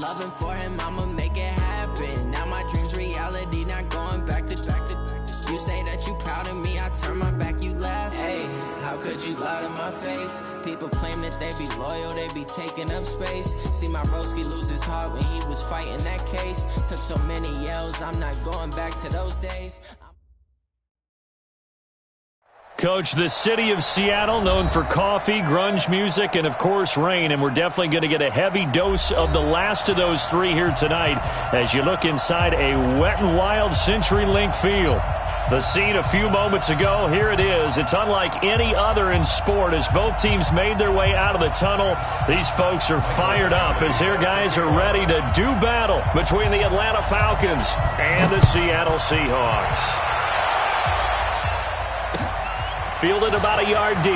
loving for him, I'ma make it happen. Now my dream's reality, not going back to. You say that you proud of me, I turn my back, you laugh. Hey, how could you lie to my face? People claim that they be loyal, they be taking up space. See my broski lose his heart when he was fighting that case. Took so many yells, I'm not going back to those days. Coach, the city of Seattle, known for coffee, grunge music, and, of course, rain. And we're definitely going to get a heavy dose of the last of those three here tonight as you look inside a Wet n Wild CenturyLink field. The scene a few moments ago, here it is. It's unlike any other in sport as both teams made their way out of the tunnel. These folks are fired up as their guys are ready to do battle between the Atlanta Falcons and the Seattle Seahawks. Fielded about a yard deep.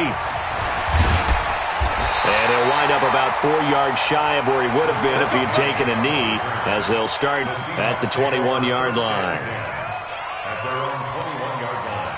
And he'll wind up about 4 yards shy of where he would have been if he had taken a knee, as they'll start at the 21-yard line. At their own 21-yard line.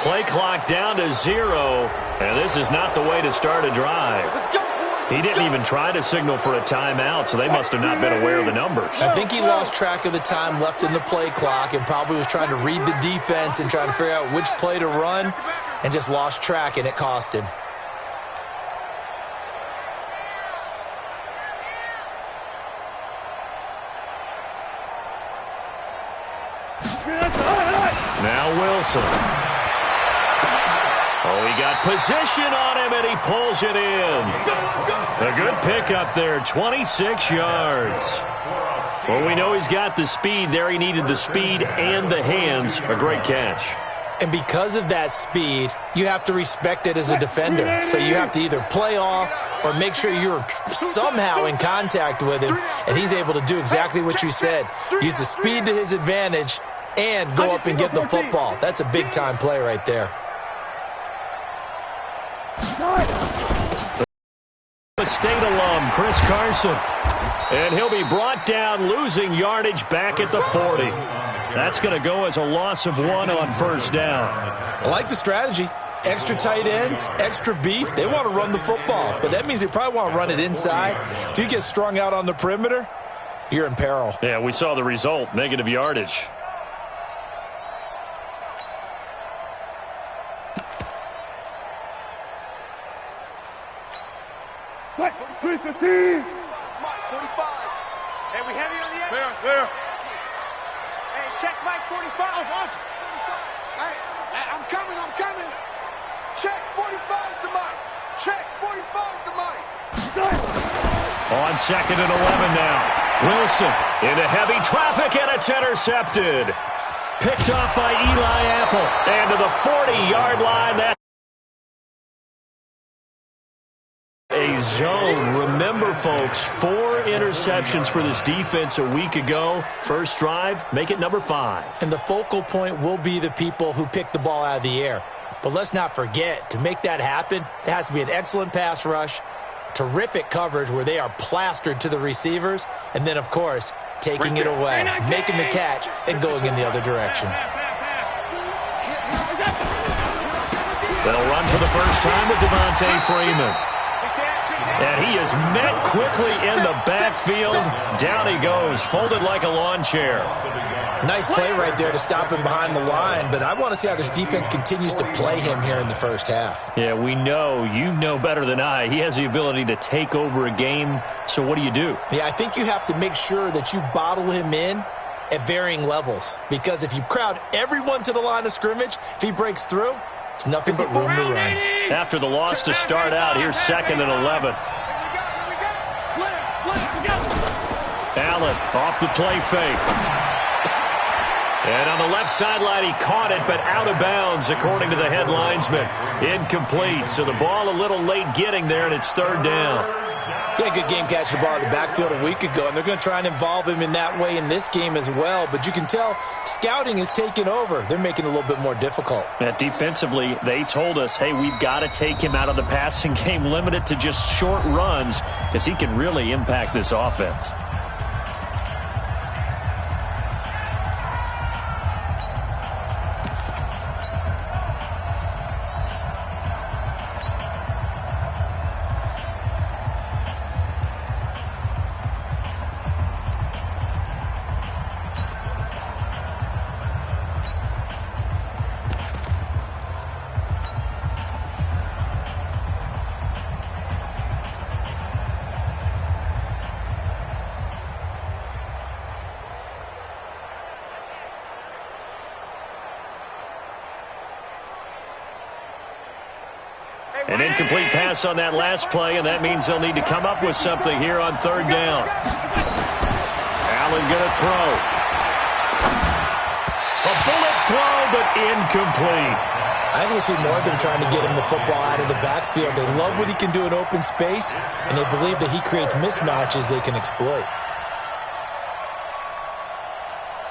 Play clock down to 0, and this is not the way to start a drive. He didn't even try to signal for a timeout, so they must have not been aware of the numbers. I think he lost track of the time left in the play clock and probably was trying to read the defense and trying to figure out which play to run and just lost track, and it cost him. Now Wilson. Oh, he got position on him, and he pulls it in. A good pickup there, 26 yards. Well, we know he's got the speed there. He needed the speed and the hands. A great catch. And because of that speed, you have to respect it as a defender. So you have to either play off or make sure you're somehow in contact with him, and he's able to do exactly what you said. Use the speed to his advantage and go up and get the football. That's a big-time play right there. The state alum, Chris Carson. And he'll be brought down, losing yardage back at the 40. That's going to go as a loss of 1 on first down. I like the strategy. Extra tight ends, extra beef. They want to run the football, but that means they probably want to run it inside. If you get strung out on the perimeter, you're in peril. Yeah, we saw the result, negative yardage. Mike, 315. Mike, 45. Hey, we heavy on the end? Clear. Hey, check Mike, 45. Hey, I'm coming. Check 45 to Mike. Check 45 to Mike. On 2nd and 11 now. Wilson into heavy traffic, and it's intercepted. Picked off by Eli Apple. And to the 40-yard line. That's a zone. Remember, folks, 4 interceptions for this defense a week ago. First drive, make it number 5. And the focal point will be the people who pick the ball out of the air. But let's not forget, to make that happen, there has to be an excellent pass rush, terrific coverage where they are plastered to the receivers, and then, of course, taking it away, making the catch, and going in the other direction. They'll run for the first time with Devontae Freeman. And he is met quickly in the backfield. Down he goes, folded like a lawn chair. Nice play right there to stop him behind the line, but I want to see how this defense continues to play him here in the first half. Yeah, we know. You know better than I. He has the ability to take over a game, so what do you do? Yeah, I think you have to make sure that you bottle him in at varying levels, because if you crowd everyone to the line of scrimmage, if he breaks through, it's nothing but room to run. After the loss to start out, here's 2nd and 11. Allen off the play fake. And on the left sideline, he caught it, but out of bounds, according to the head linesman. Incomplete. So the ball a little late getting there, and it's third down. He had a good game catching the ball in the backfield a week ago, and they're going to try and involve him in that way in this game as well. But you can tell scouting is taking over. They're making it a little bit more difficult. Defensively, they told us, hey, we've got to take him out of the passing game, limit it to just short runs, because he can really impact this offense. An incomplete pass on that last play, and that means they'll need to come up with something here on third down. Allen going to throw. A bullet throw, but incomplete. I think we'll see more of them trying to get him the football out of the backfield. They love what he can do in open space, and they believe that he creates mismatches they can exploit.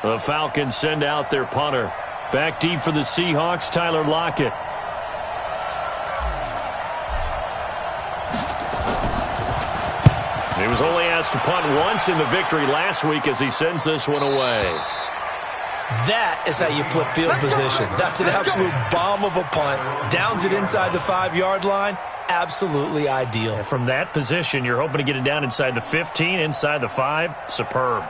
The Falcons send out their punter. Back deep for the Seahawks, Tyler Lockett. He was only asked to punt once in the victory last week as he sends this one away. That is how you flip field position. That's an absolute bomb of a punt. Downs it inside the 5-yard line. Absolutely ideal. And from that position, you're hoping to get it down inside the 15, inside the 5. Superb.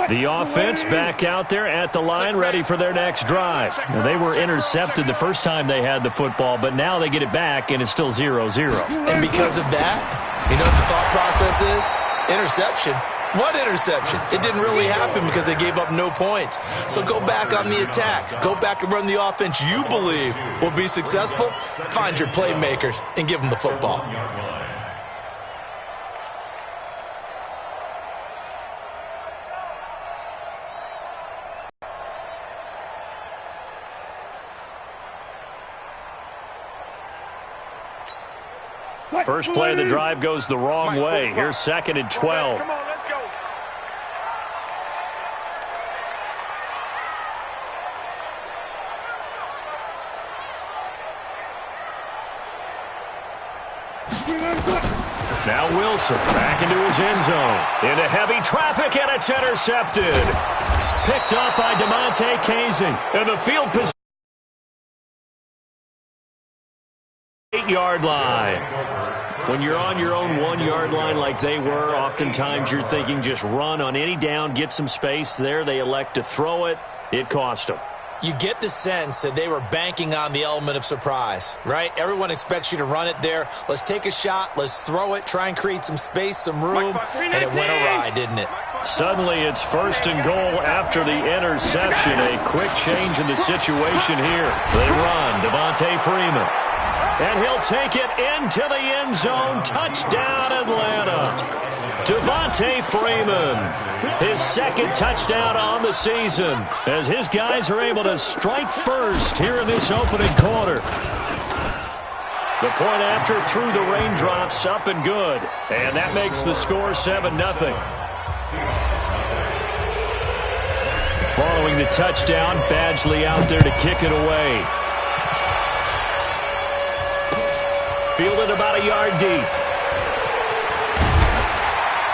The offense back out there at the line, ready for their next drive. Now, they were intercepted the first time they had the football, but now they get it back, and it's still 0-0. And because of that, you know what the thought process is? Interception. What interception? It didn't really happen because they gave up no points. So go back on the attack. Go back and run the offense you believe will be successful. Find your playmakers and give them the football. First play of the drive goes the wrong way. Here's 2nd and 12. Come on, let's go. Now Wilson back into his end zone. Into heavy traffic, and it's intercepted. Picked up by DeMonte Casey. And the field position. 8-yard line. When you're on your own 1-yard line like they were, oftentimes you're thinking just run on any down, get some space. There they elect to throw it. It cost them. You get the sense that they were banking on the element of surprise, right? Everyone expects you to run it there. Let's take a shot. Let's throw it. Try and create some space, some room. And it went awry, didn't it? Suddenly it's 1st and goal after the interception. A quick change in the situation here. They run. Devontae Freeman. And he'll take it into the end zone. Touchdown, Atlanta. Devontae Freeman, his 2nd touchdown on the season, as his guys are able to strike first here in this opening quarter. The point after through the raindrops, up and good. And that makes the score 7-0. Following the touchdown, Badgley out there to kick it away. Fielded about a yard deep.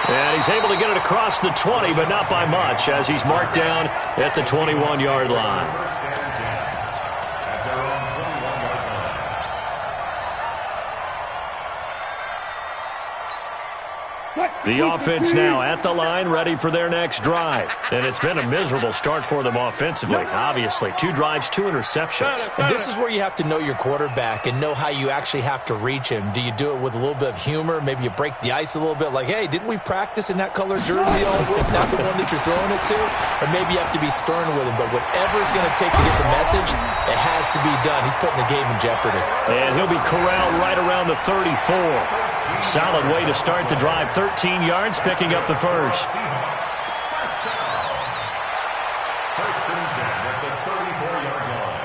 And he's able to get it across the 20, but not by much, as he's marked down at the 21-yard line. The offense now at the line, ready for their next drive. And it's been a miserable start for them offensively, obviously. 2 drives, 2 interceptions. And this is where you have to know your quarterback and know how you actually have to reach him. Do you do it with a little bit of humor? Maybe you break the ice a little bit, like, hey, didn't we practice in that color jersey all week, not the one that you're throwing it to? Or maybe you have to be stern with him. But whatever it's going to take to get the message, it has to be done. He's putting the game in jeopardy. And he'll be corralled right around the 34. Solid way to start the drive. 13 yards, picking up the first. First and 10 at the 34-yard line.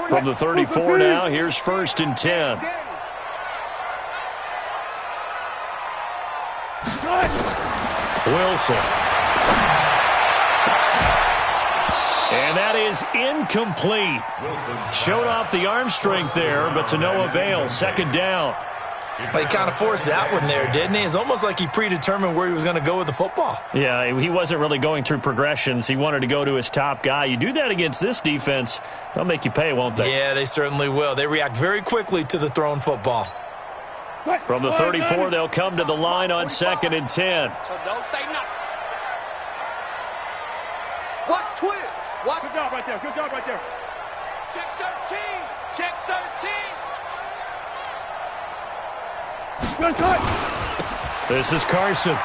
From the 34 now, here's first and 10. Wilson. And that is incomplete. Showed off the arm strength there, but to no avail. Second down. Well, he kind of forced that one there, didn't he? It's almost like he predetermined where he was going to go with the football. Yeah, he wasn't really going through progressions. He wanted to go to his top guy. You do that against this defense, they'll make you pay, won't they? Yeah, they certainly will. They react very quickly to the thrown football. From the 34, they'll come to the line on second and 10. So don't say nothing. Watch twist. Watch. Good job right there. Good job right there. Check 13. Check 13. Good touch. This is Carson.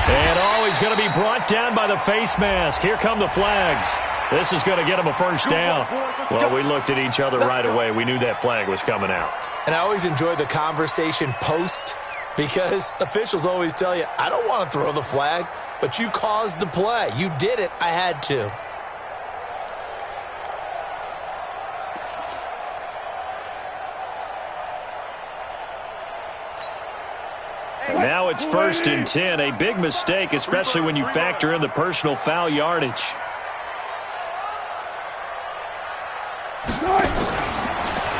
And he's going to be brought down by the face mask. Here come the flags. This is going to get him a first down. Well, we looked at each other right away. We knew that flag was coming out. And I always enjoy the conversation post because officials always tell you, I don't want to throw the flag, but you caused the play. You did it. I had to. Now it's first and 10. A big mistake, especially when you factor in the personal foul yardage.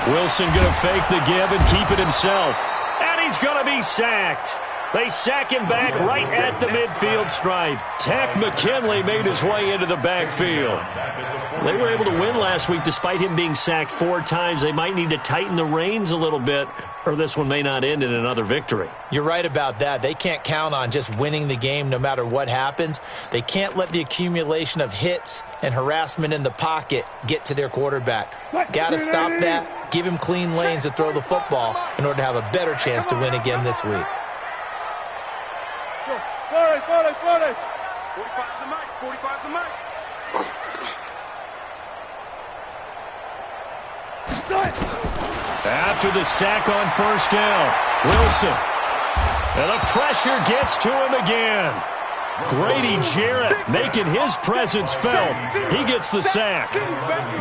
Wilson going to fake the give and keep it himself. And he's going to be sacked. They sack him back right at the midfield stripe. Tack McKinley made his way into the backfield. They were able to win last week despite him being sacked 4 times. They might need to tighten the reins a little bit, or this one may not end in another victory. You're right about that. They can't count on just winning the game no matter what happens. They can't let the accumulation of hits and harassment in the pocket get to their quarterback. Got to stop that, give him clean lanes to throw the football in order to have a better chance to win again this week. 45's the mic. 45's the mic. After the sack on first down, Wilson. And the pressure gets to him again. Grady Jarrett making his presence felt. He gets the sack.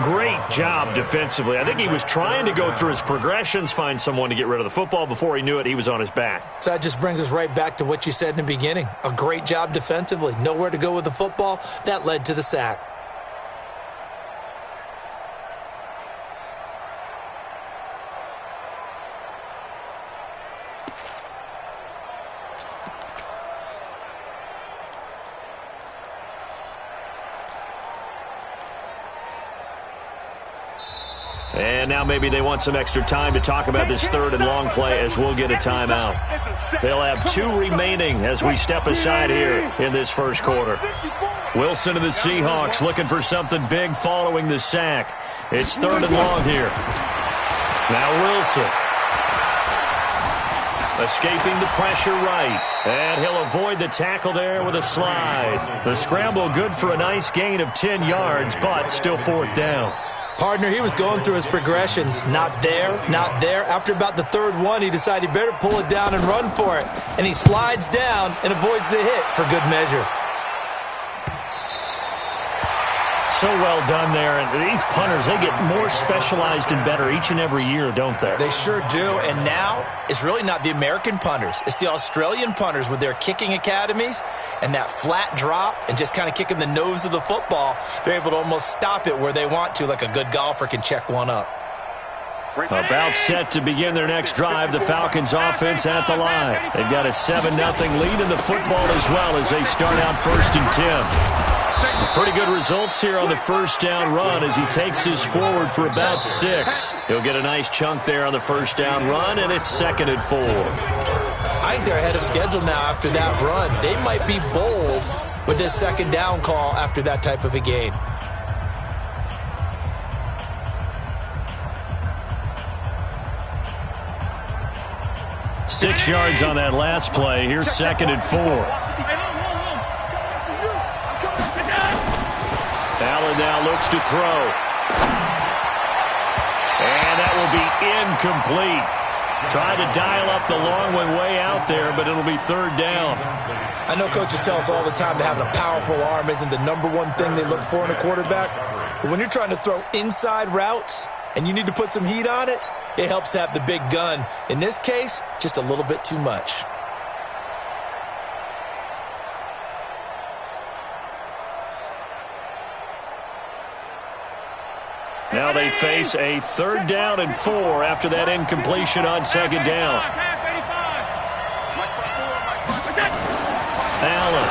Great job defensively. I think he was trying to go through his progressions, find someone to get rid of the football. Before he knew it, he was on his back. So that just brings us right back to what you said in the beginning. A great job defensively. Nowhere to go with the football. That led to the sack. And now maybe they want some extra time to talk about this third and long play as we'll get a timeout. They'll have 2 remaining as we step aside here in this first quarter. Wilson and the Seahawks looking for something big following the sack. It's third and long here. Now Wilson. Escaping the pressure right. And he'll avoid the tackle there with a slide. The scramble good for a nice gain of 10 yards, but still fourth down. Partner, he was going through his progressions. Not there, not there. After about the third one, he decided he better pull it down and run for it. And he slides down and avoids the hit for good measure. So well done there. And these punters, they get more specialized and better each and every year, don't they? They sure do. And now, it's really not the American punters. It's the Australian punters with their kicking academies and that flat drop and just kind of kicking the nose of the football. They're able to almost stop it where they want to, like a good golfer can check one up. About set to begin their next drive, the Falcons offense at the line. They've got a 7-0 lead in the football as well as they start out 1st and 10. Pretty good results here on the first down run as he takes this forward for about 6. He'll get a nice chunk there on the first down run, and it's 2nd and 4. I think they're ahead of schedule now after that run. They might be bold with this 2nd down call after that type of a gain. Six yards on that last play. Here's 2nd and 4. Allen now looks to throw. And that will be incomplete. Tried to dial up the long one way out there, but it'll be 3rd down. I know coaches tell us all the time that having a powerful arm isn't the #1 thing they look for in a quarterback. But when you're trying to throw inside routes and you need to put some heat on it, it helps to have the big gun. In this case, just a little bit too much. Now they face a 3rd down and 4 after that incompletion on 2nd down. Allen.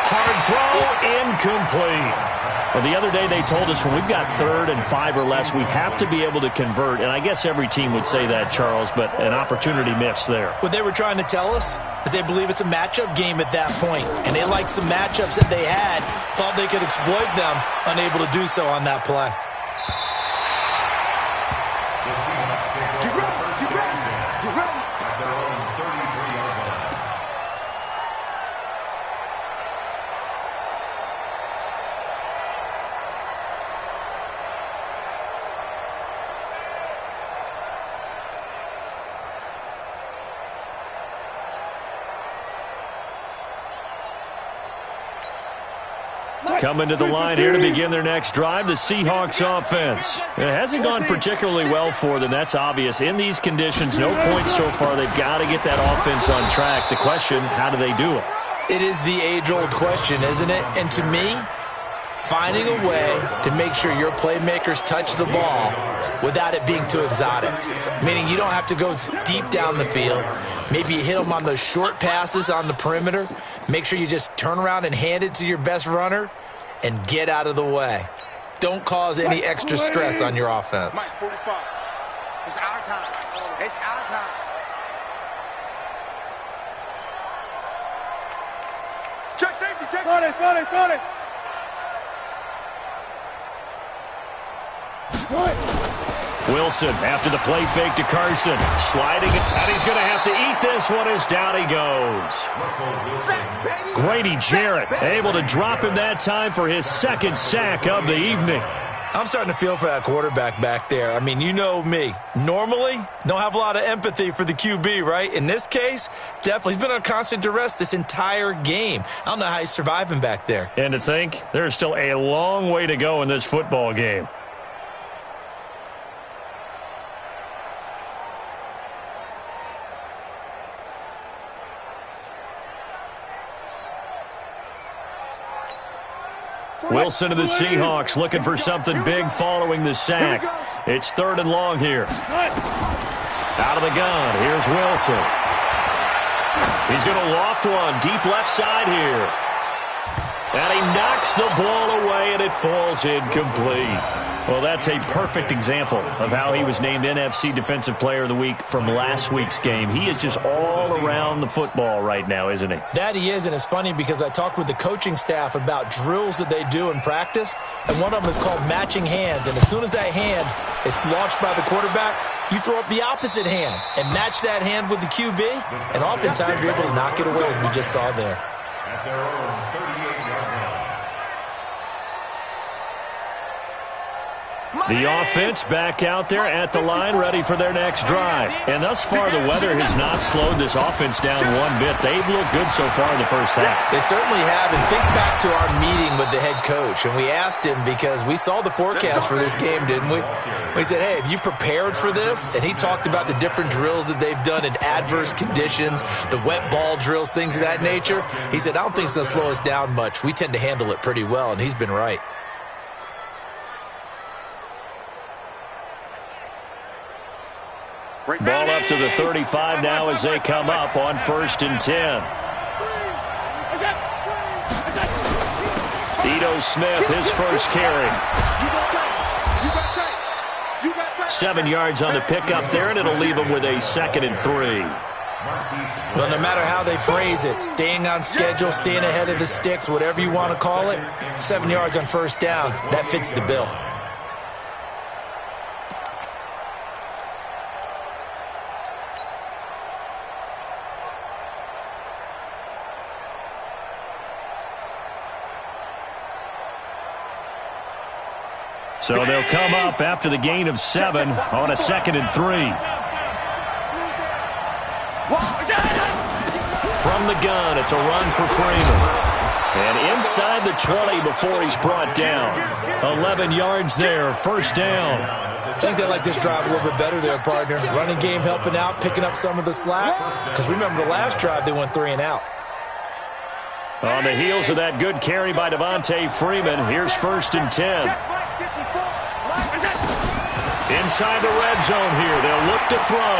Hard throw, incomplete. Well, the other day they told us when we've got 3rd and 5 or less, we have to be able to convert. And I guess every team would say that, Charles, but an opportunity missed there. What they were trying to tell us is they believe it's a matchup game at that point. And they liked some matchups that they had, thought they could exploit them, unable to do so on that play. Coming to the line here to begin their next drive, the Seahawks offense. It hasn't gone particularly well for them. That's obvious. In these conditions, no points so far. They've got to get that offense on track. The question, how do they do it? It is the age-old question, isn't it? And to me, finding a way to make sure your playmakers touch the ball without it being too exotic. Meaning you don't have to go deep down the field. Maybe you hit them on those short passes on the perimeter. Make sure you just turn around and hand it to your best runner and get out of the way. Don't cause any extra stress on your offense. Mike, 45. It's our time. It's our time. Check safety, check. Got it, got it, got it. Wilson after the play fake to Carson. Sliding, and he's going to have to eat this one as down he goes. Grady Jarrett able to drop him that time for his 2nd sack of the evening. I'm starting to feel for that quarterback back there. I mean, you know me. Normally, don't have a lot of empathy for the QB, right? In this case, definitely. He's been on constant duress this entire game. I don't know how he's surviving back there. And to think, there's still a long way to go in this football game. Wilson of the Seahawks looking for something big following the sack. It's 3rd and long here. Out of the gun, here's Wilson. He's going to loft one deep left side here. And he knocks the ball away, and it falls incomplete. Well, that's a perfect example of how he was named NFC Defensive Player of the Week from last week's game. He is just all around the football right now, isn't he? That he is, and it's funny because I talked with the coaching staff about drills that they do in practice, and one of them is called matching hands. And as soon as that hand is launched by the quarterback, you throw up the opposite hand and match that hand with the QB, and oftentimes you're able to knock it away, as we just saw there. At their own 38-yard line. The offense back out there at the line, ready for their next drive. And thus far, the weather has not slowed this offense down one bit. They've looked good so far in the first half. They certainly have. And think back to our meeting with the head coach. And we asked him, because we saw the forecast for this game, didn't we? We said, hey, have you prepared for this? And he talked about the different drills that they've done in adverse conditions, the wet ball drills, things of that nature. He said, I don't think it's going to slow us down much. We tend to handle it pretty well, and he's been right. Ball up to the 35 now as they come up on 1st and 10. Ito Smith, his first carry. 7 yards on the pickup there, and it'll leave him with a 2nd and 3. Well, no matter how they phrase it, staying on schedule, staying ahead of the sticks, whatever you want to call it, 7 yards on 1st down, that fits the bill. So they'll come up after the gain of 7 on a 2nd and 3. From the gun, it's a run for Freeman. And inside the 20 before he's brought down. 11 yards there, 1st down. I think they like this drive a little bit better there, partner. Running game helping out, picking up some of the slack. Because remember, the last drive they went 3 and out. On the heels of that good carry by Devontae Freeman, here's 1st and 10. Inside the red zone here, they'll look to throw.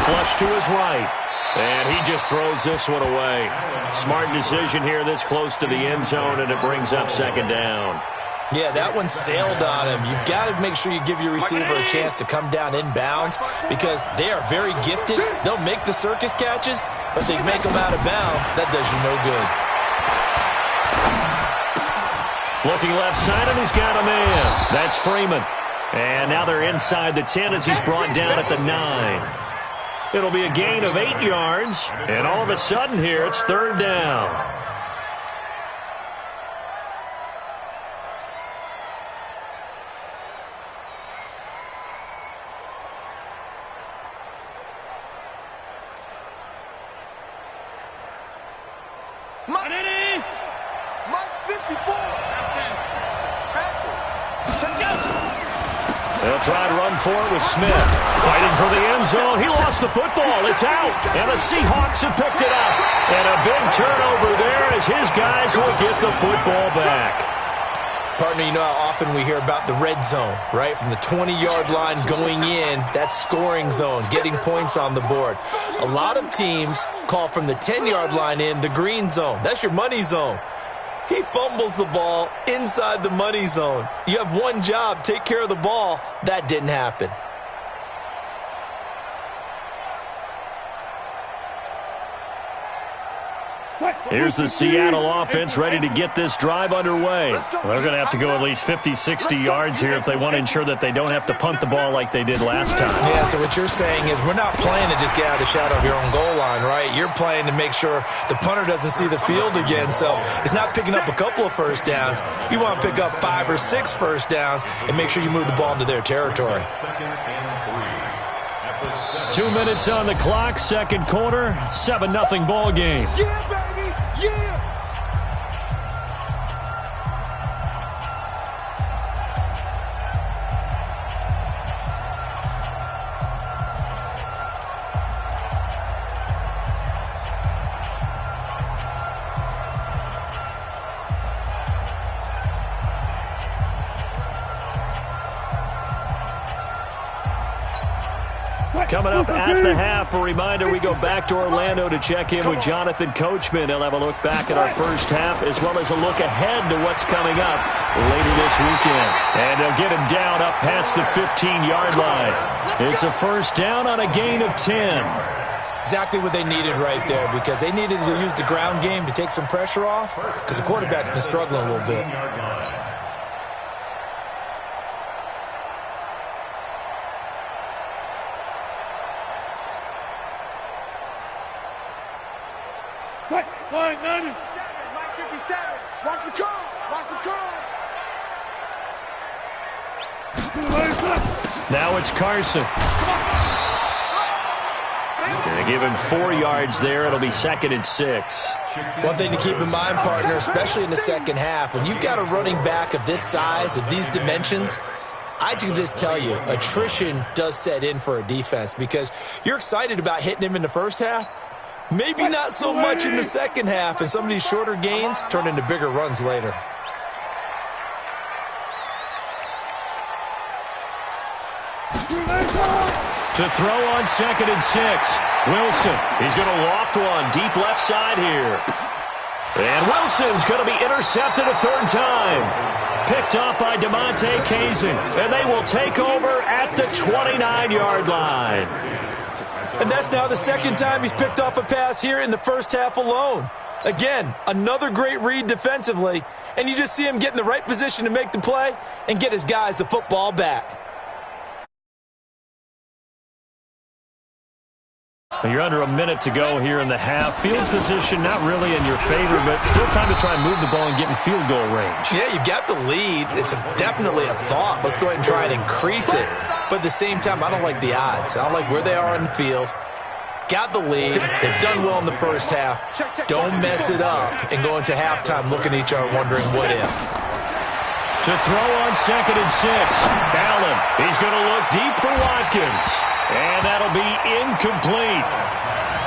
Flush to his right. And he just throws this one away. Smart decision here this close to the end zone, and it brings up 2nd down. Yeah, that one sailed on him. You've got to make sure you give your receiver a chance to come down inbounds because they are very gifted. They'll make the circus catches, but they make them out of bounds. That does you no good. Looking left side, and he's got a man. That's Freeman. And now they're inside the 10 as he's brought down at the 9. It'll be a gain of 8 yards, and all of a sudden here, it's 3rd down. They'll try to run for it with Smith. Fighting for the end zone. He lost the football. It's out. And the Seahawks have picked it up. And a big turnover there as his guys will get the football back. Partner, you know how often we hear about the red zone, right? From the 20-yard line going in, that's scoring zone, getting points on the board. A lot of teams call from the 10-yard line in the green zone. That's your money zone. He fumbles the ball inside the money zone. You have one job, take care of the ball. That didn't happen. Here's the Seattle offense ready to get this drive underway. They're going to have to go at least 50, 60 yards here if they want to ensure that they don't have to punt the ball like they did last time. Yeah, so what you're saying is we're not playing to just get out of the shadow of your own goal line, right? You're playing to make sure the punter doesn't see the field again. So it's not picking up a couple of first downs. You want to pick up 5 or 6 first downs and make sure you move the ball into their territory. 2 minutes on the clock, second quarter, 7-0 ball game. Yeah, baby! Yeah! Coming up at the half, a reminder, we go back to Orlando to check in with Jonathan Coachman. He'll have a look back at our first half as well as a look ahead to what's coming up later this weekend. And they'll get him down up past the 15-yard line. It's a first down on a gain of 10. Exactly what they needed right there because they needed to use the ground game to take some pressure off because the quarterback's been struggling a little bit. Line 90. Line 57. Watch the curl. Watch the curl. Now it's Carson. Going to give him 4 yards there. It'll be 2nd and 6. One thing to keep in mind, partner, especially in the second half, when you've got a running back of this size, of these dimensions, I can just tell you, attrition does set in for a defense because you're excited about hitting him in the first half. Maybe not so much in the second half, and some of these shorter gains turn into bigger runs later. To throw on 2nd and 6. Wilson, he's going to loft one deep left side here. And Wilson's going to be intercepted a 3rd time. Picked off by DeMonte Kazin. And they will take over at the 29-yard line. And that's now the 2nd time he's picked off a pass here in the first half alone. Again, another great read defensively. And you just see him get in the right position to make the play and get his guys the football back. You're under a minute to go here in the half. Field position not really in your favor, but still time to try and move the ball and get in field goal range. Yeah, you've got the lead. It's definitely a thought. Let's go ahead and try and increase it. But at the same time, I don't like the odds. I don't like where they are on the field. Got the lead. They've done well in the first half. Don't mess it up and go into halftime looking at each other wondering what if. To throw on 2nd and 6. Allen, he's going to look deep for Watkins. And that'll be incomplete.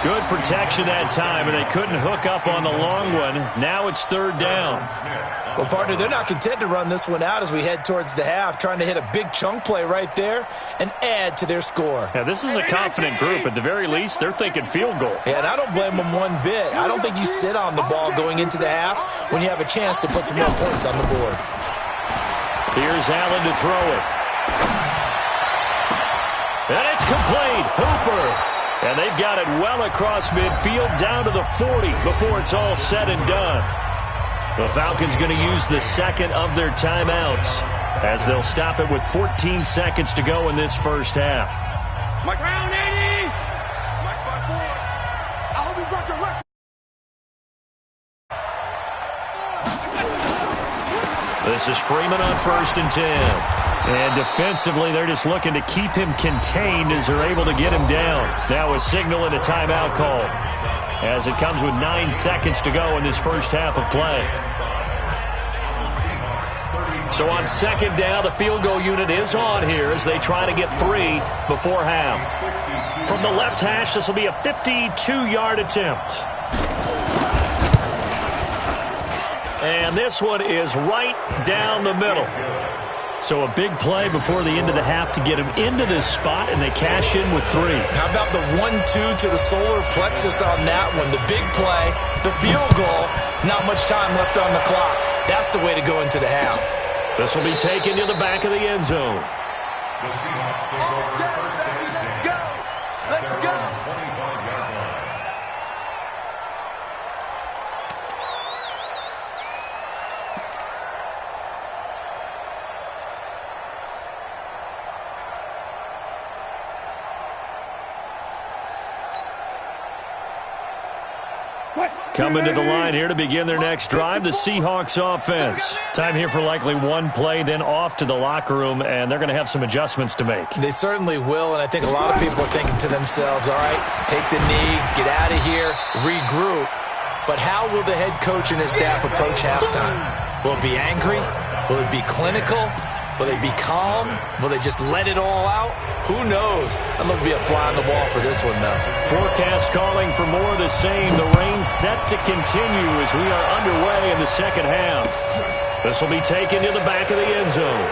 Good protection that time, and they couldn't hook up on the long one. Now it's 3rd down. Well, partner, they're not content to run this one out as we head towards the half, trying to hit a big chunk play right there and add to their score. Yeah, this is a confident group. At the very least, they're thinking field goal. Yeah, and I don't blame them one bit. I don't think you sit on the ball going into the half when you have a chance to put some more points on the board. Here's Allen to throw it. And it's complete. Hooper. And they've got it well across midfield down to the 40 before it's all said and done. The Falcons going to use the 2nd of their timeouts as they'll stop it with 14 seconds to go in this first half. Mike Brown, 80. Mike 5-4. I hope you brought your left. This is Freeman on 1st and 10. And defensively, they're just looking to keep him contained as they're able to get him down. Now a signal and a timeout call as it comes with 9 seconds to go in this first half of play. So on 2nd down, the field goal unit is on here as they try to get 3 before half. From the left hash, this will be a 52-yard attempt. And this one is right down the middle. So a big play before the end of the half to get him into this spot, and they cash in with 3. How about the 1-2 to the solar plexus on that one? The big play, the field goal, not much time left on the clock. That's the way to go into the half. This will be taken to the back of the end zone. The Seahawks take over first and 10. Let's go. 25-yard line. Coming to the line here to begin their next drive, the Seahawks offense. Time here for likely one play, then off to the locker room, and they're going to have some adjustments to make. They certainly will, and I think a lot of people are thinking to themselves, all right, take the knee, get out of here, regroup. But how will the head coach and his staff approach halftime? Will it be angry? Will it be clinical? Will they be calm? Will they just let it all out? Who knows? I'd love to be a fly on the wall for this one, though. Forecast calling for more of the same. The rain set to continue as we are underway in the second half. This will be taken to the back of the end zone.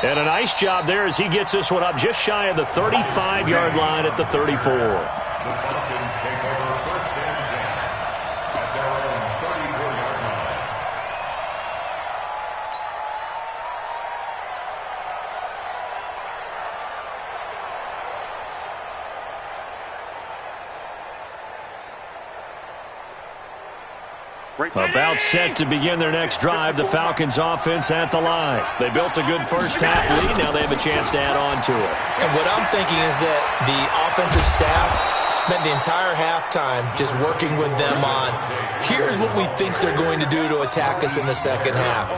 And a nice job there as he gets this one up just shy of the 35-yard line at the 34. The Falcons take over first and 10 at their own 34-yard line. About set to begin their next drive, the Falcons offense at the line. They built a good first half lead. Now they have a chance to add on to it. And what I'm thinking is that the offensive staff spent the entire halftime just working with them on, here's what we think they're going to do to attack us in the second half.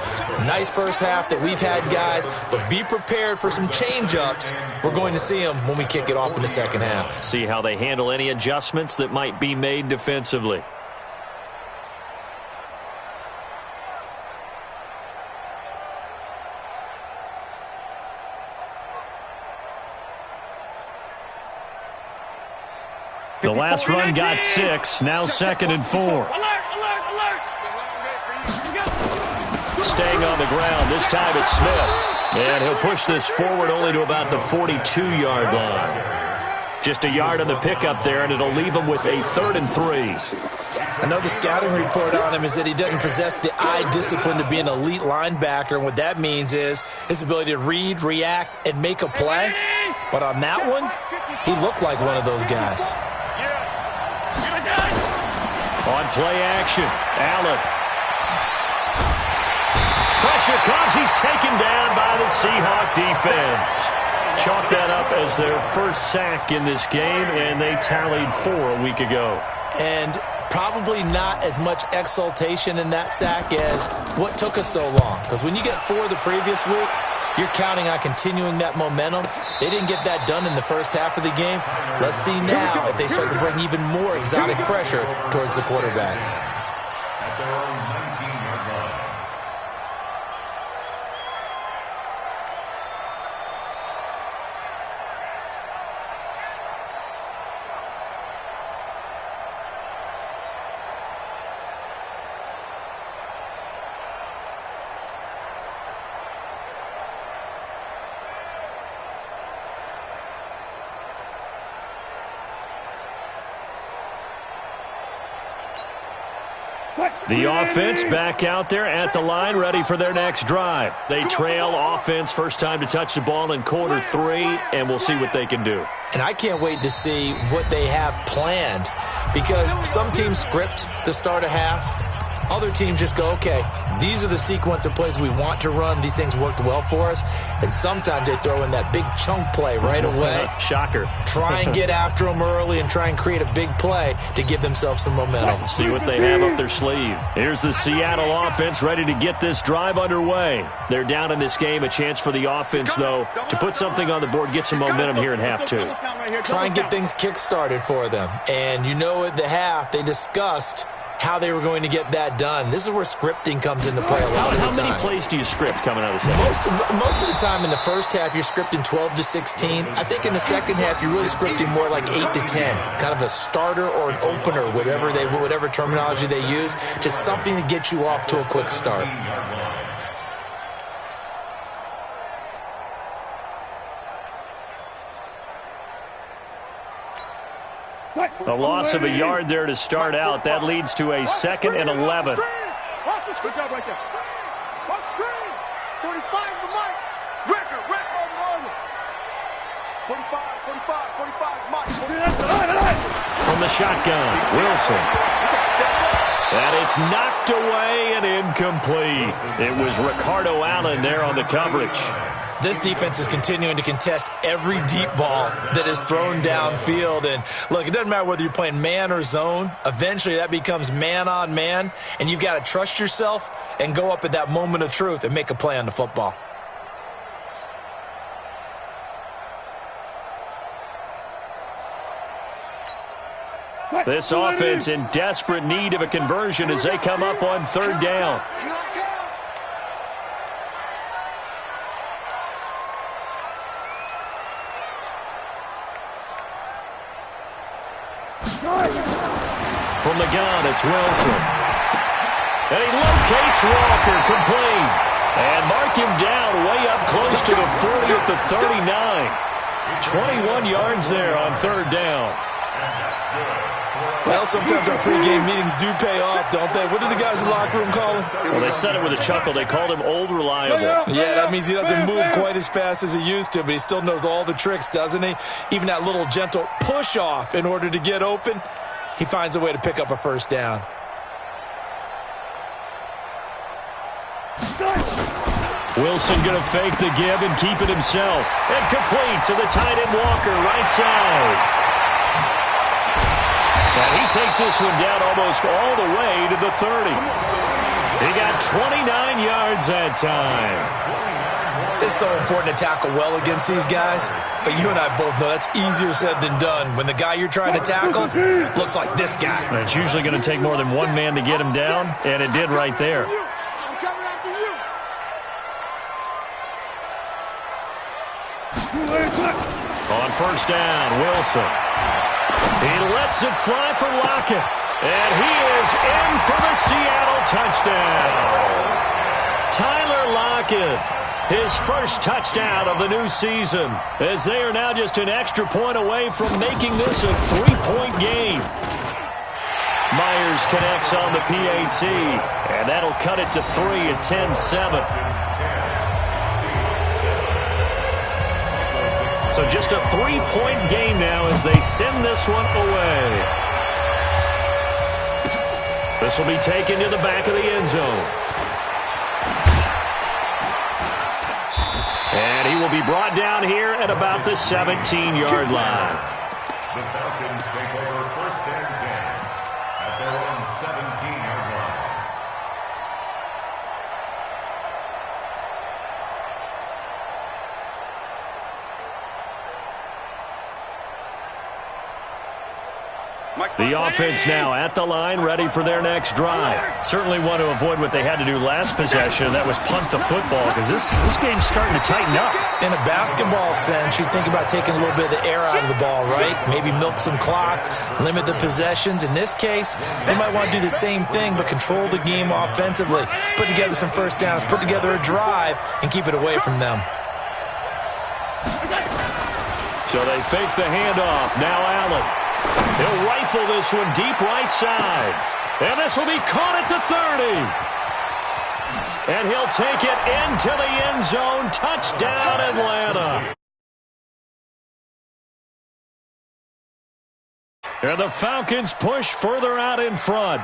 Nice first half that we've had, guys, but be prepared for some change-ups. We're going to see them when we kick it off in the second half. See how they handle any adjustments that might be made defensively. The last run got 6, now 2nd and 4. Alert, alert, alert. Staying on the ground, this time it's Smith. And he'll push this forward only to about the 42-yard line. Just a yard on the pickup there, and it'll leave him with a 3rd and 3. I know the scouting report on him is that he doesn't possess the eye discipline to be an elite linebacker, and what that means is his ability to read, react, and make a play. But on that one, he looked like one of those guys. On play action, Allen. Pressure comes. He's taken down by the Seahawk defense. Chalk that up as their first sack in this game, and they tallied 4 a week ago. And probably not as much exultation in that sack as what took us so long. Because when you get 4 the previous week, you're counting on continuing that momentum. They didn't get that done in the first half of the game. Let's see now if they start to bring even more exotic pressure towards the quarterback. At their own 19-yard line. The offense back out there at the line, ready for their next drive. They trail offense, first time to touch the ball in quarter 3, and we'll see what they can do. And I can't wait to see what they have planned, because some teams script to start a half. Other teams just go, okay, these are the sequence of plays we want to run. These things worked well for us. And sometimes they throw in that big chunk play right away. Shocker. Try and get after them early and try and create a big play to give themselves some momentum. See what they have up their sleeve. Here's the Seattle offense ready to get this drive underway. They're down in this game. A chance for the offense, though, to put something on the board, get some momentum here in half 2. Try and get things kick-started for them. And you know at the half, they discussed how they were going to get that done. This is where scripting comes into play a lot of the time. How many plays do you script coming out of the second? Most of the time in the first half, you're scripting 12 to 16. I think in the second half, you're really scripting more like 8 to 10. Kind of a starter or an opener, whatever terminology they use. Just something to get you off to a quick start. A loss of a yard there to start out. That leads to a 2nd and 11. Watch this. Good job right there. Watch screen. 45 the mic. Record over. 45, Mike. From the shotgun, Wilson. And it's knocked away and incomplete. It was Ricardo Allen there on the coverage. This defense is continuing to contest every deep ball that is thrown downfield. And, look, it doesn't matter whether you're playing man or zone. Eventually that becomes man on man, and you've got to trust yourself and go up at that moment of truth and make a play on the football. This offense in desperate need of a conversion as they come up on 3rd down. From the gun, it's Wilson. And he locates Walker, complete. And mark him down way up close to the 40 at the 39. 21 yards there on 3rd down. Well, sometimes our pregame meetings do pay off, don't they? What do the guys in the locker room call him? Well, they said it with a chuckle. They called him Old Reliable. Yeah, that means he doesn't move quite as fast as he used to, but he still knows all the tricks, doesn't he? Even that little gentle push-off in order to get open, he finds a way to pick up a first down. Wilson going to fake the give and keep it himself. And complete to the tight end Walker, right side. And he takes this one down almost all the way to the 30. He got 29 yards that time. It's so important to tackle well against these guys, but you and I both know that's easier said than done. When the guy you're trying to tackle looks like this guy. And it's usually going to take more than one man to get him down, and it did right there. I'm coming after you. On 1st down, Wilson. He lets it fly for Lockett. And he is in for the Seattle touchdown. Tyler Lockett, his first touchdown of the new season, as they are now just an extra point away from making this a 3-point game. Myers connects on the PAT, and that'll cut it to 3 at 10-7. So just a 3-point game now as they send this one away. This will be taken to the back of the end zone. And he will be brought down here at about the 17-yard line. The Falcons take over 1st and 10 at their own 17-yard line. The offense now at the line, ready for their next drive. Certainly want to avoid what they had to do last possession. That was punt the football, because this game's starting to tighten up. In a basketball sense, you think about taking a little bit of the air out of the ball, right? Maybe milk some clock, limit the possessions. In this case, they might want to do the same thing, but control the game offensively. Put together some first downs, put together a drive, and keep it away from them. So they fake the handoff. Now Allen. He'll rifle this one deep right side. And this will be caught at the 30. And he'll take it into the end zone. Touchdown, Atlanta. And the Falcons push further out in front.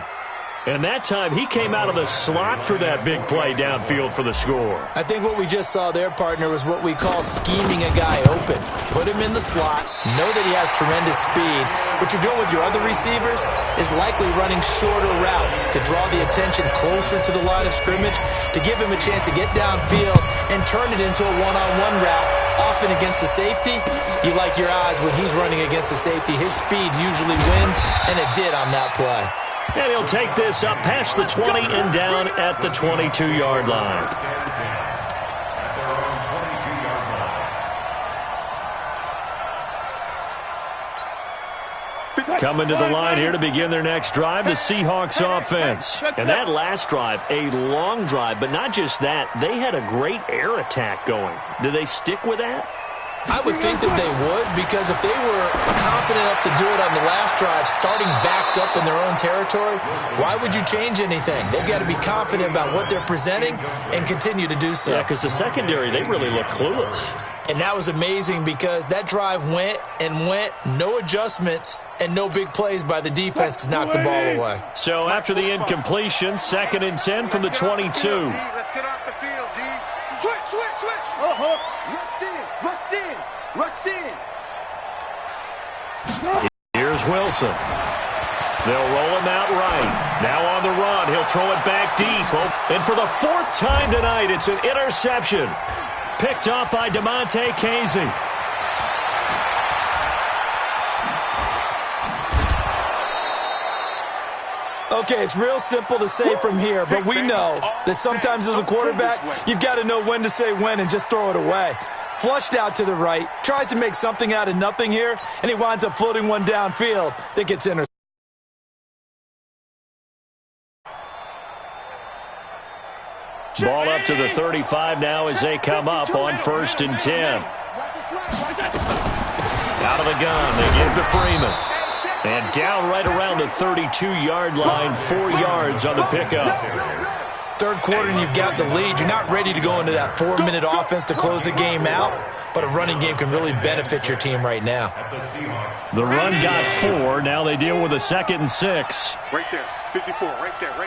And that time, he came out of the slot for that big play downfield for the score. I think what we just saw there, partner, was what we call scheming a guy open. Put him in the slot, know that he has tremendous speed. What you're doing with your other receivers is likely running shorter routes to draw the attention closer to the line of scrimmage, to give him a chance to get downfield and turn it into a one-on-one route, often against the safety. You like your odds when he's running against the safety. His speed usually wins, and it did on that play. And he'll take this up past the 20 and down at the 22-yard line. Coming to the line here to begin their next drive, the Seahawks offense. And that last drive, a long drive, but not just that, they had a great air attack going. Do they stick with that? I would think that they would, because if they were confident enough to do it on the last drive, starting backed up in their own territory, why would you change anything? They've got to be confident about what they're presenting and continue to do so. Yeah, because the secondary, they really look clueless. And that was amazing because that drive went and went, no adjustments, and no big plays by the defense to knock the ball away. So after the incompletion, 2nd and 10 from the 22. Let's get off the field, D. Switch. Rush in. Here's Wilson. They'll roll him out right. Now on the run. He'll throw it back deep. And for the 4th time tonight, it's an interception. Picked off by DeMonte Casey. Okay, it's real simple to say from here, but we know that sometimes as a quarterback, you've got to know when to say when and just throw it away. Flushed out to the right, tries to make something out of nothing here, and he winds up floating one downfield that gets intercepted. Ball up to the 35 now as they come up on 1st and 10. Out of the gun, they give to Freeman. And down right around the 32-yard line, 4 yards on the pickup. Third quarter and you've got the lead. You're not ready to go into that 4-minute offense to close the game out, but a running game can really benefit your team right now. The run got 4. Now they deal with a 2nd and 6. Right there, 54, right there. To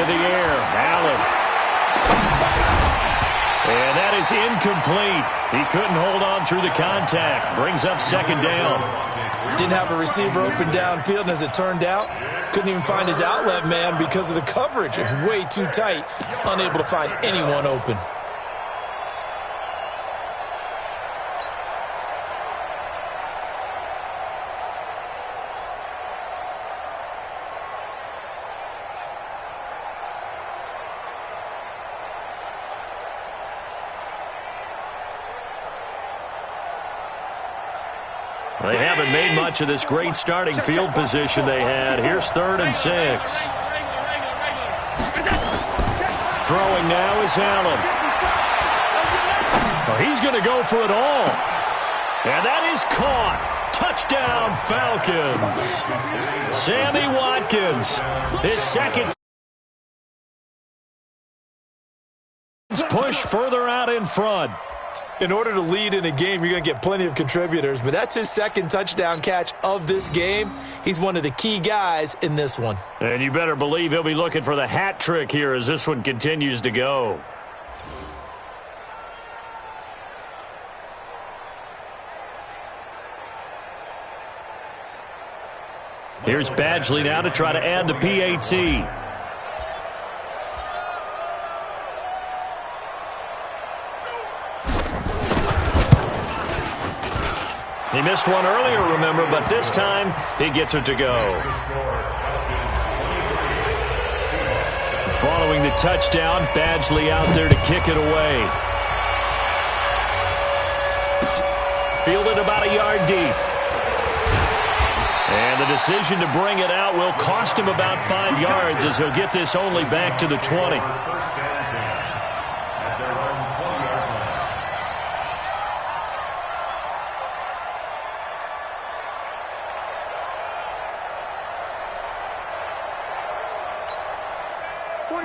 the air, Allen. And that is incomplete. He couldn't hold on through the contact. Brings up 2nd down. Didn't have a receiver open downfield, and as it turned out, couldn't even find his outlet man because of the coverage. It's way too tight, unable to find anyone open. They haven't made much of this great starting field position they had. Here's 3rd and 6. Throwing now is Allen. Well, he's going to go for it all. And that is caught. Touchdown, Falcons. Sammy Watkins, his second. Push further out in front. In order to lead in a game, you're going to get plenty of contributors, but that's his second touchdown catch of this game. He's one of the key guys in this one. And you better believe he'll be looking for the hat trick here as this one continues to go. Here's Badgley now to try to add the PAT. He missed one earlier, remember, but this time he gets it to go. Following the touchdown, Badgley out there to kick it away. Fielded about a yard deep. And the decision to bring it out will cost him about 5 yards as he'll get this only back to the 20.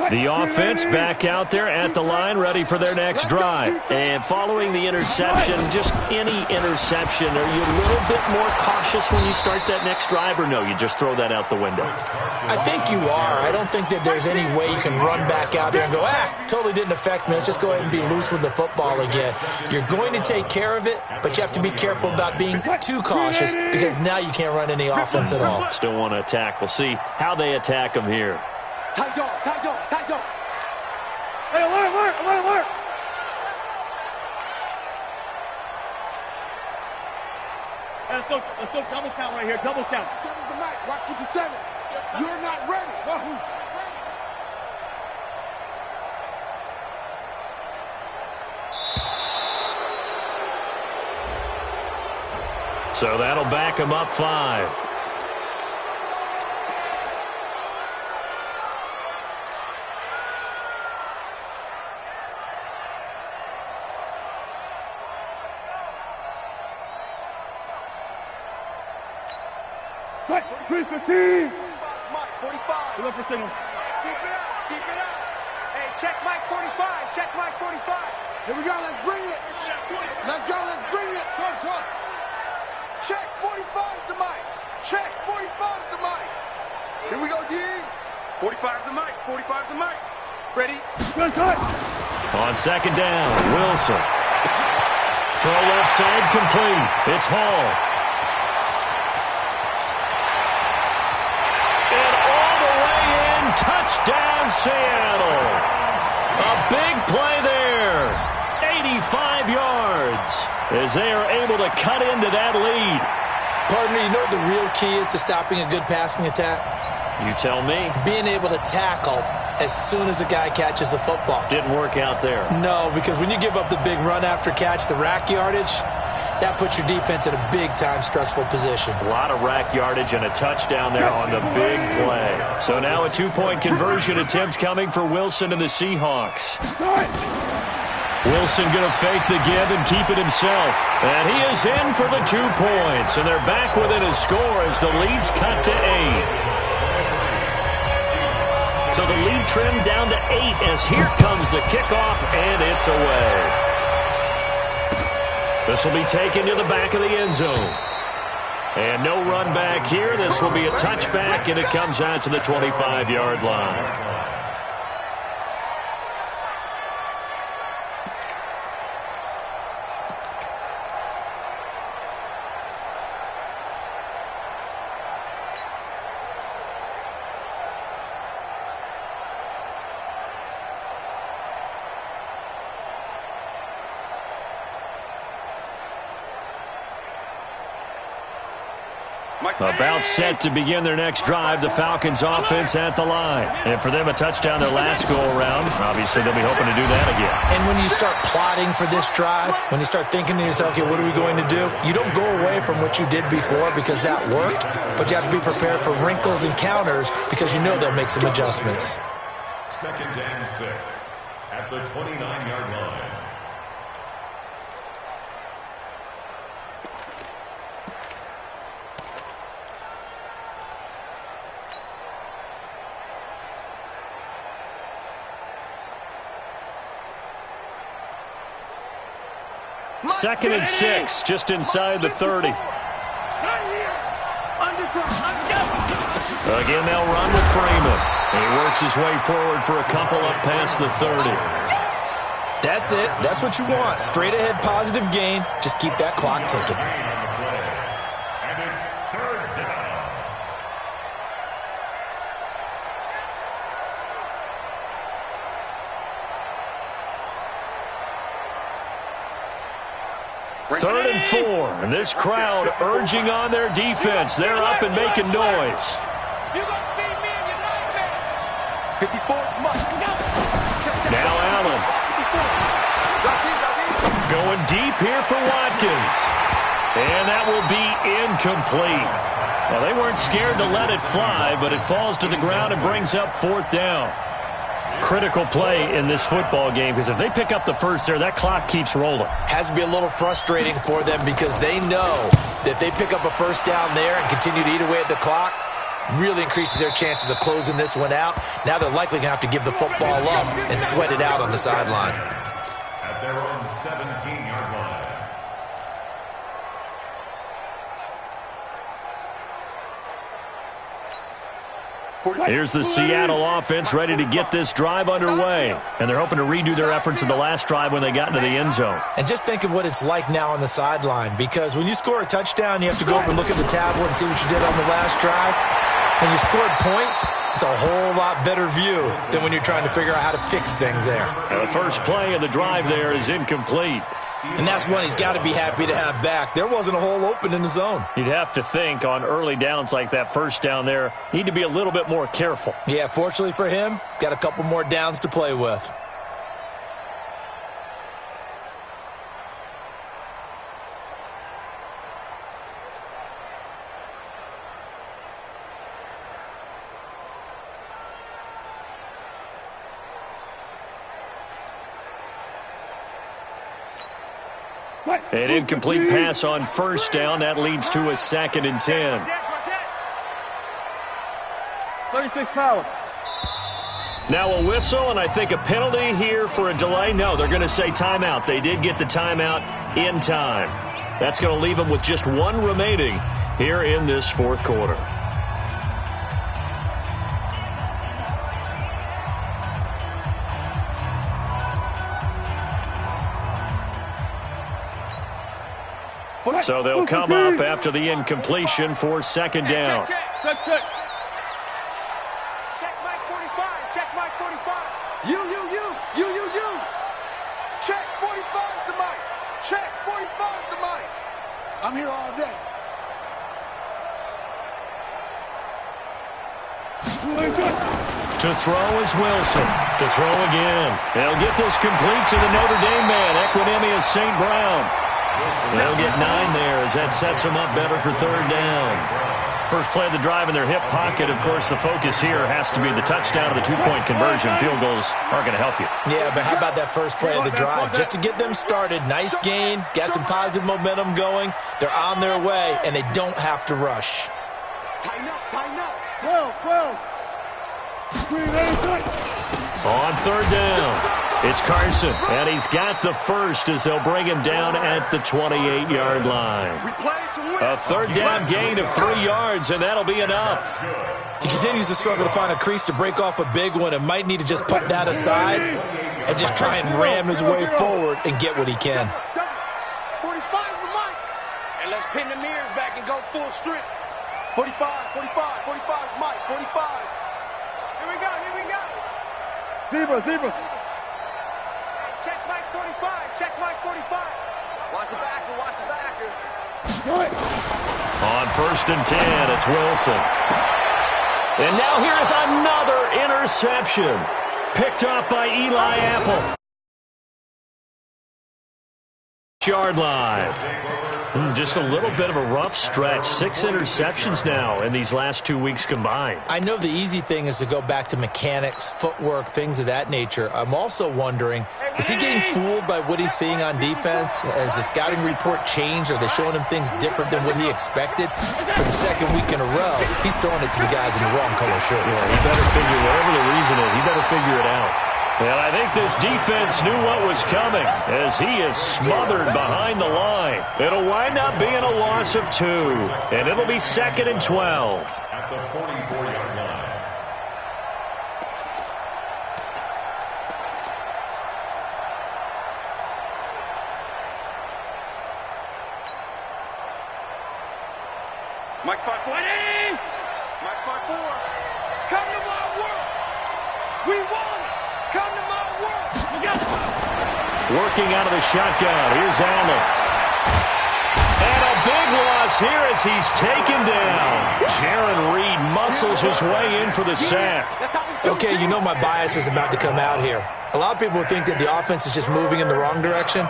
The offense back out there at the line, ready for their next drive. And following the interception, just any interception, are you a little bit more cautious when you start that next drive, or no, you just throw that out the window? I think you are. I don't think that there's any way you can run back out there and go, totally didn't affect me. Let's just go ahead and be loose with the football again. You're going to take care of it, but you have to be careful about being too cautious because now you can't run any offense at all. Still want to attack. We'll see how they attack them here. Tight dog, tight dog, tight dog. Hey, alert. Hey, let's go double count right here, double count. 7's the mic, watch 57. You're not ready. Wahoo. So that'll back him up 5. Chris 15. Mike 45. Look for signals. Keep it up. Hey, check Mike 45. Check Mike 45. Here we go. Let's bring it. Let's go. Let's bring it. Truck. Check 45 to Mike. Check 45 to Mike. Here we go, D. 45 to Mike. 45 to Mike. Ready? Good cut. On second down, Wilson. Throw left side complete. It's Hall. Touchdown, Seattle. A big play there. 85 yards as they are able to cut into that lead. Partner, you know what the real key is to stopping a good passing attack? You tell me. Being able to tackle as soon as a guy catches the football. Didn't work out there. No, because when you give up the big run after catch, the rack yardage, that puts your defense in a big-time stressful position. A lot of rack yardage and a touchdown there on the big play. So now a 2-point conversion attempt coming for Wilson and the Seahawks. Wilson going to fake the give and keep it himself. And he is in for the 2 points. And they're back within a score as the lead's cut to 8. So the lead trimmed down to 8 as here comes the kickoff, and it's away. This will be taken to the back of the end zone. And no run back here. This will be a touchback, and it comes out to the 25-yard line. About set to begin their next drive, the Falcons offense at the line. And for them, a touchdown their last go-around. Obviously, they'll be hoping to do that again. And when you start plotting for this drive, when you start thinking to yourself, okay, what are we going to do? You don't go away from what you did before because that worked, but you have to be prepared for wrinkles and counters because you know they'll make some adjustments. Second and 6. at the 29-yard line. Second and 6, just inside the 30. Again, they'll run with Freeman. And he works his way forward for a couple up past the 30. That's it. That's what you want. Straight ahead, positive gain. Just keep that clock ticking. And it's third down. Third and 4, and this crowd urging on their defense. They're up and making noise. Now Allen. Going deep here for Watkins. And that will be incomplete. Well, they weren't scared to let it fly, but it falls to the ground and brings up fourth down. Critical play in this football game, because if they pick up the first there, that clock keeps rolling. Has to be a little frustrating for them because they know that if they pick up a first down there and continue to eat away at the clock, really increases their chances of closing this one out. Now they're likely going to have to give the football up and sweat it out on the sideline. At their own 17-yard line. Here's the Seattle offense ready to get this drive underway. And they're hoping to redo their efforts in the last drive when they got into the end zone. And just think of what it's like now on the sideline, because when you score a touchdown, you have to go over and look at the tablet and see what you did on the last drive. When you scored points, it's a whole lot better view than when you're trying to figure out how to fix things there. And the first play of the drive there is incomplete. And that's one he's got to be happy to have back. There wasn't a hole open in the zone. You'd have to think on early downs like that first down there, need to be a little bit more careful. Yeah, fortunately for him, got a couple more downs to play with. An incomplete pass on first down. That leads to a 2nd and 10. 36 power. Now a whistle, and I think a penalty here for a delay. No, they're going to say timeout. They did get the timeout in time. That's going to leave them with just one remaining here in this fourth quarter. So they'll come up after the incompletion for second down. Check Mike 45. Check Mike 45. You. Check 45 to Mike. Check 45 to Mike. I'm here all day. To throw is Wilson. To throw again. They'll get this complete to the Notre Dame man, Equinemius St. Brown. They'll get 9 there as that sets them up better for third down. First play of the drive in their hip pocket. Of course, the focus here has to be the touchdown of the two-point conversion. Field goals aren't going to help you. Yeah, but how about that first play of the drive? Just to get them started, nice gain, got some positive momentum going. They're on their way, and they don't have to rush. Tighten up. 12. On third down, it's Carson, and he's got the first as they'll bring him down at the 28-yard line. A third down gain of 3 yards, and that'll be enough. He continues to struggle to find a crease to break off a big one and might need to just put that aside and just try and ram his way forward and get what he can. 45's the mic. And let's pin the mirrors back and go full strip. 45, Mike, 45. Here we go. Zebra. Check Mike 45. Watch the backer. On first and 10, it's Wilson. And now here's another interception. Picked up by Eli Apple. Yard line. Just a little bit of a rough stretch. 6 interceptions now in these last 2 weeks combined. I know the easy thing is to go back to mechanics, footwork, things of that nature. I'm also wondering, is he getting fooled by what he's seeing on defense? Has the scouting report changed? Are they showing him things different than what he expected? For the second week in a row, he's throwing it to the guys in the wrong color shirts. Yeah, he better figure, whatever the reason is, he better figure it out. And I think this defense knew what was coming as he is smothered behind the line. It'll wind up being a loss of 2, and it'll be 2nd and 12. At the 44-yard line. Mike's 5-4. Mike's 5-4. Come to my world. We won. Come to my world. Working out of the shotgun. Here's Allen. And a big loss here as he's taken down. Jaron Reed muscles his way in for the sack. Okay, you know my bias is about to come out here. A lot of people think that the offense is just moving in the wrong direction.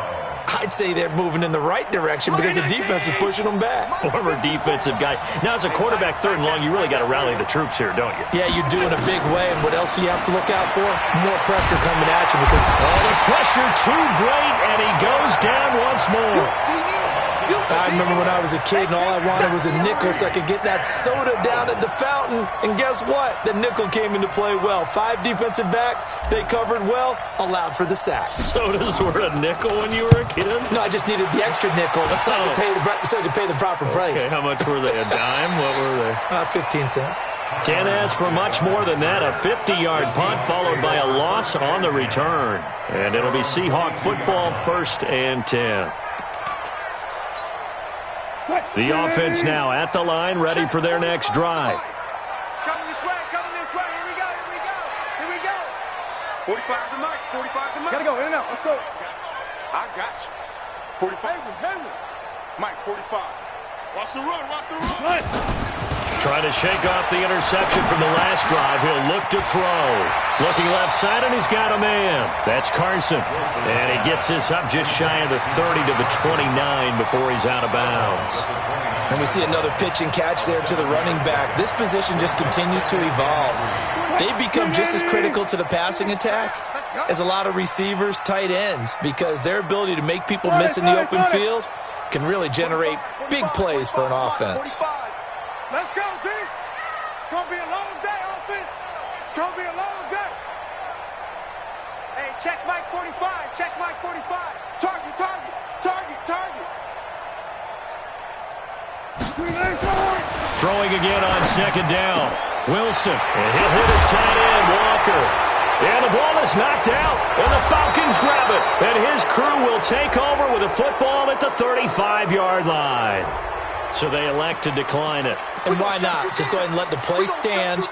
I'd say they're moving in the right direction because the defense is pushing them back. Former defensive guy. Now, as a quarterback 3rd and long, you really got to rally the troops here, don't you? Yeah, you're doing a big way, and what else do you have to look out for? More pressure coming at you because... Oh, the pressure too great, and he goes down once more. I remember when I was a kid and all I wanted was a nickel so I could get that soda down at the fountain. And guess what? The nickel came into play well. 5 defensive backs, they covered well, allowed for the sacks. Sodas were a nickel when you were a kid? No, I just needed the extra nickel so I could pay the proper price. Okay, how much were they? A dime? What were they? 15 cents. Can't ask for much more than that. A 50-yard punt followed by a loss on the return. And it'll be Seahawk football, 1st and 10. The offense now at the line, ready for their next drive. Coming this way, coming this way. Here we go, here we go, here we go. 45 to Mike, 45 to Mike. Gotta go, in and out, let's go. I got you. 45. Henry. Mike, 45. Watch the run, watch the run. Trying to shake off the interception from the last drive. He'll look to throw. Looking left side, and he's got a man. That's Carson. And he gets this up just shy of the 30 to the 29 before he's out of bounds. And we see another pitch and catch there to the running back. This position just continues to evolve. They become just as critical to the passing attack as a lot of receivers, tight ends, because their ability to make people miss in the open field can really generate big plays for an offense. Let's go, D. It's going to be a long day, offense. It's going to be a long day. Hey, check Mike 45. Check Mike 45. Target, target, target, target. Throwing again on 2nd down. Wilson. And he'll hit his tight end, Walker. And the ball is knocked out. And the Falcons grab it. And his crew will take over with a football at the 35-yard line. So they elect to decline it. And why not? Just go ahead and let the play stand.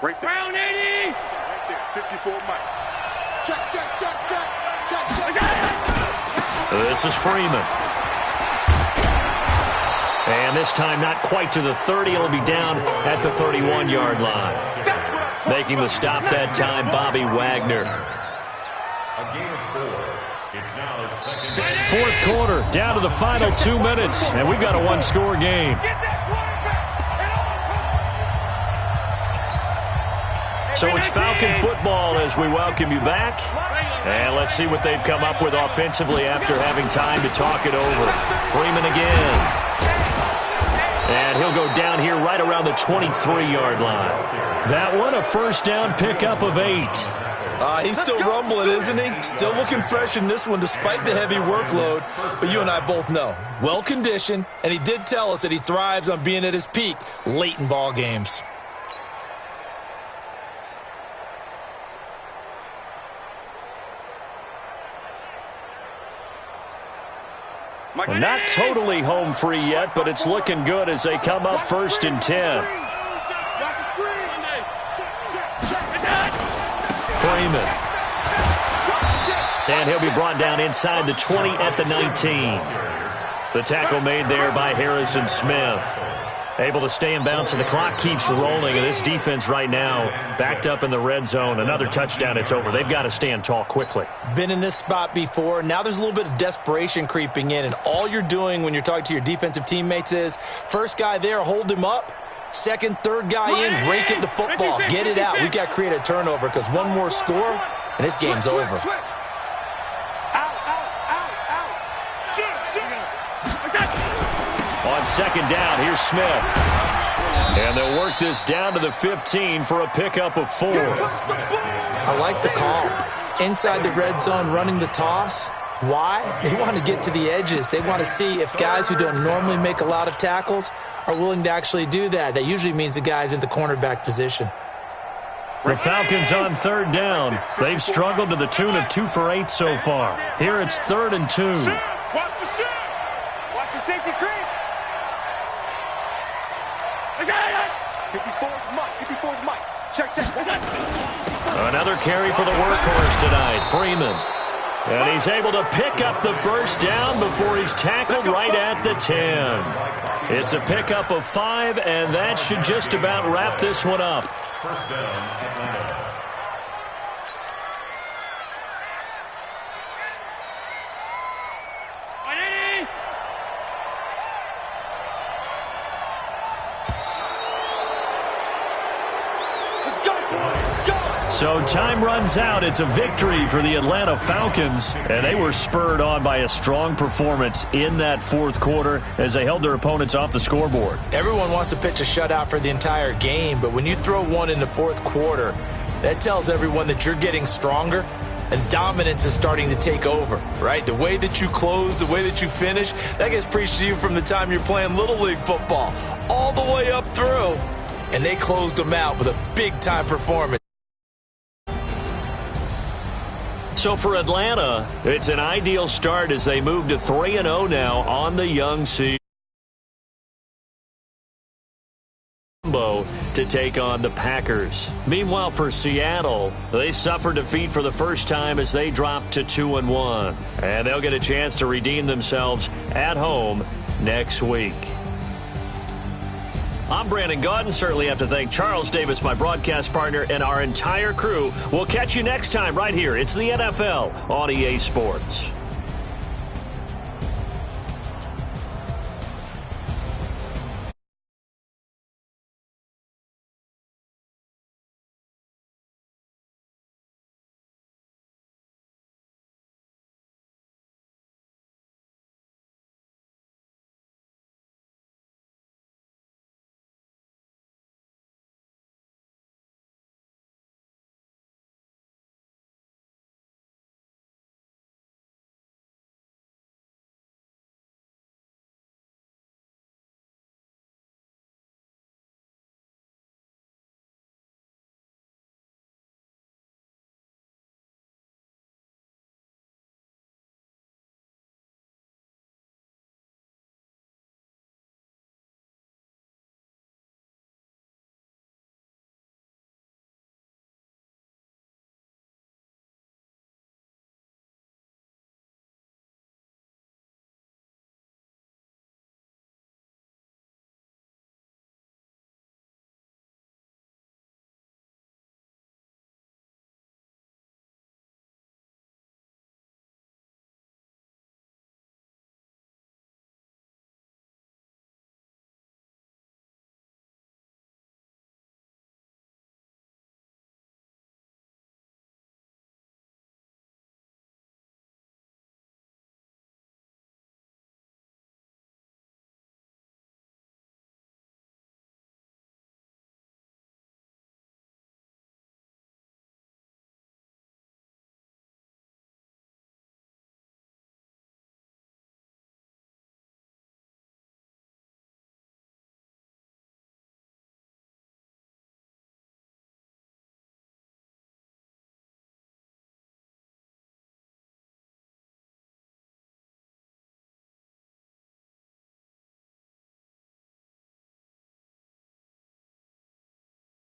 Right there. Round 80. Right there. 54 Mike. Check, check, check, check. Check, check. This is Freeman. And this time not quite to the 30. It'll be down at the 31-yard line. Making the stop that time, Bobby Wagner. A gain of 4. It's now 2nd and 4th quarter, down to the final 2 minutes, and we've got a one-score game. So it's Falcon football as we welcome you back. And let's see what they've come up with offensively after having time to talk it over. Freeman again. And he'll go down here right around the 23-yard line. That one, a 1st down pickup of 8. He's still rumbling, isn't he? Still looking fresh in this one despite the heavy workload. But you and I both know, well-conditioned, and he did tell us that he thrives on being at his peak late in ball games. Well, not totally home free yet, but it's looking good as they come up 1st and 10. Freeman. And he'll be brought down inside the 20 at the 19. The tackle made there by Harrison Smith. Able to stay in bounds, and the clock keeps rolling. And this defense right now backed up in the red zone. Another touchdown, it's over. They've got to stand tall quickly. Been in this spot before. Now there's a little bit of desperation creeping in, and all you're doing when you're talking to your defensive teammates is first guy there, hold him up. Second, third guy in, rake at the football. Get it out. We've got to create a turnover because one more score, and this game's over. On second down, here's Smith. And they'll work this down to the 15 for a pickup of 4. I like the call. Inside the red zone, running the toss. Why? They want to get to the edges. They want to see if guys who don't normally make a lot of tackles are willing to actually do that. That usually means the guy's in the cornerback position. The Falcons on third down. They've struggled to the tune of 2 for 8 so far. Here it's 3rd and 2. Watch the shoot. Watch the safety creep. 54's Mike. 54's Mike. Check. Another carry for the workhorse tonight, Freeman. And he's able to pick up the first down before he's tackled right at the 10. It's a pickup of 5, and that should just about wrap this one up. First down, Atlanta. So time runs out. It's a victory for the Atlanta Falcons, and they were spurred on by a strong performance in that fourth quarter as they held their opponents off the scoreboard. Everyone wants to pitch a shutout for the entire game, but when you throw one in the fourth quarter, that tells everyone that you're getting stronger and dominance is starting to take over, right? The way that you close, the way that you finish, that gets preached to you from the time you're playing Little League football all the way up through, and they closed them out with a big-time performance. So for Atlanta, it's an ideal start as they move to 3-0 now on the young season. To take on the Packers. Meanwhile, for Seattle, they suffered defeat for the first time as they dropped to 2-1. And they'll get a chance to redeem themselves at home next week. I'm Brandon Gaudin. Certainly have to thank Charles Davis, my broadcast partner, and our entire crew. We'll catch you next time right here. It's the NFL on EA Sports.